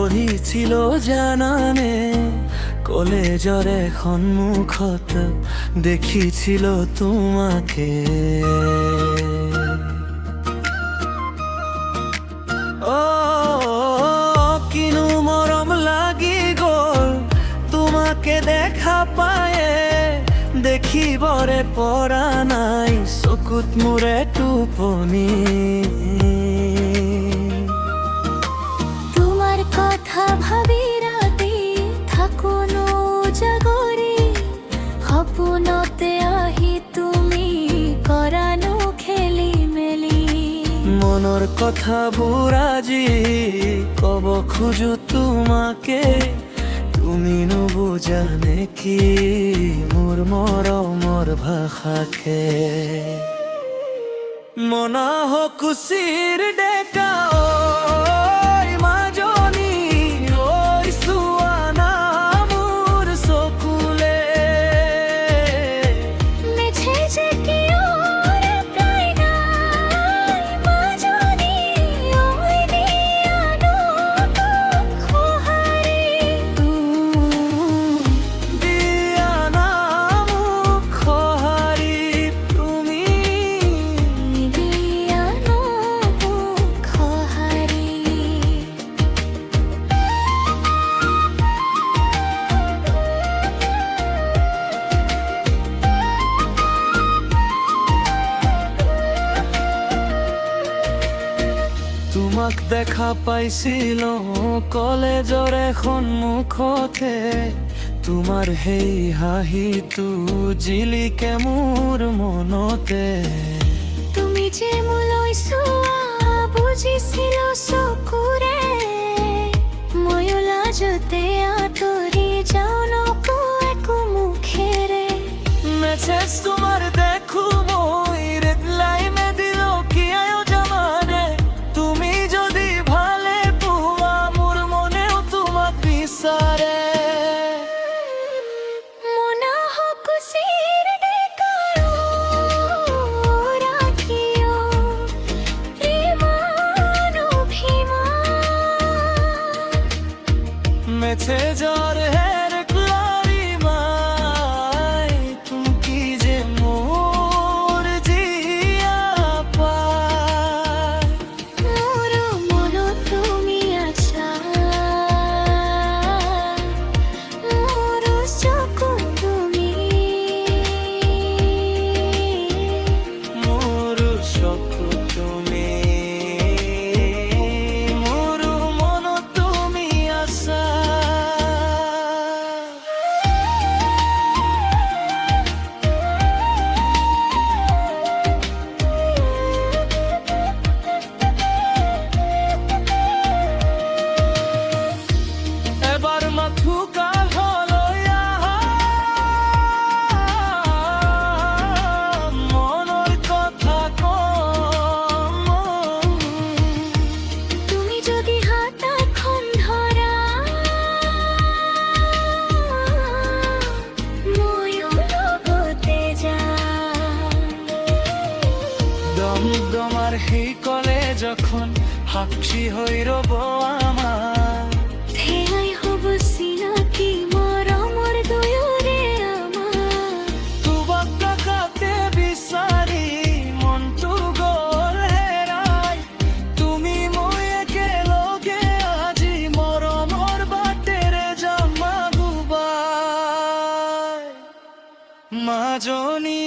পঢ়িছিল জানানে কলেজৰ এখন মুখত দেখিছিল তোমাকে। কিনো মৰম লাগি গ'ল তোমাকে দেখা পায়ে, দেখিবৰে পৰা নাই চকুত মোৰে টোপনি। তোমার কথা ভাবি রাতি থাকোন জাগরে, সপোনতে আহি তুমি কৰানো খেলি মেলি। মনৰ কথাবোৰ আজি কব খোজো তোমাকে, তুমি নুবুজা নেকি মোৰ মৰমৰ ভাষাকে। মনা হকুচিৰ ডেকা ঐ মাজনী, ঐ চোৱা না মোৰ চকুলে। মেছে যে কিয় রে প্রায় নাই মাজনী, ওই দিয়ানো খোহারি। দিয়া না মোক সঁহাৰি তুমি। দিয়ানো খোহারি। তোমাক দেখা পাইছিলো কলেজৰ এখন মুখতে, তোমাৰ সেই হাঁহিটো জিলিকে মোৰ মনতে। তুমি যে মোলৈ চোৱা বুজিছিল চকুৰে, ময়ো লাজতে আঁতৰি যাওঁ নকওঁ একো মুখেৰে। মেছেজ তোমাৰ দেখো মই ৰেডলাইনে দিলো কি আয়োজনে। তুমি যদি ভালে পোৱা মোৰ মনেও তোমাক বিচাৰে। মনা হকুচিৰ ডেকাৰো ৰাখিও ইমান অভিমান। মেছেজৰ হেৰ ক্লাৰি মাই তুমি যে মোৰ জিয়া পায়। মোৰ মনত তুমি আছা, মোৰ চকু তুমি। মোৰ চকু তুমি, মোৰ মনত তুমি আছা। এবাৰ মাথো কাষলৈ আহা, মনৰ কথা কম। তুমি যদি হাত এখন ধৰা, ময়ো লগতে যাম। দমদমাৰ সেই কলেজখন সাক্ষী হৈ ৰ'ব আমাৰ। সেয়াই হ'ব চিনাকি মৰমৰ দুয়োৰে আমাৰ। তোমাক তাকাতে বিচাৰি মনটো গ'ল হেৰাই। তুমি মই একেলগে আজি মৰমৰ বাটেৰে যাম আগুৱাই। মাজনী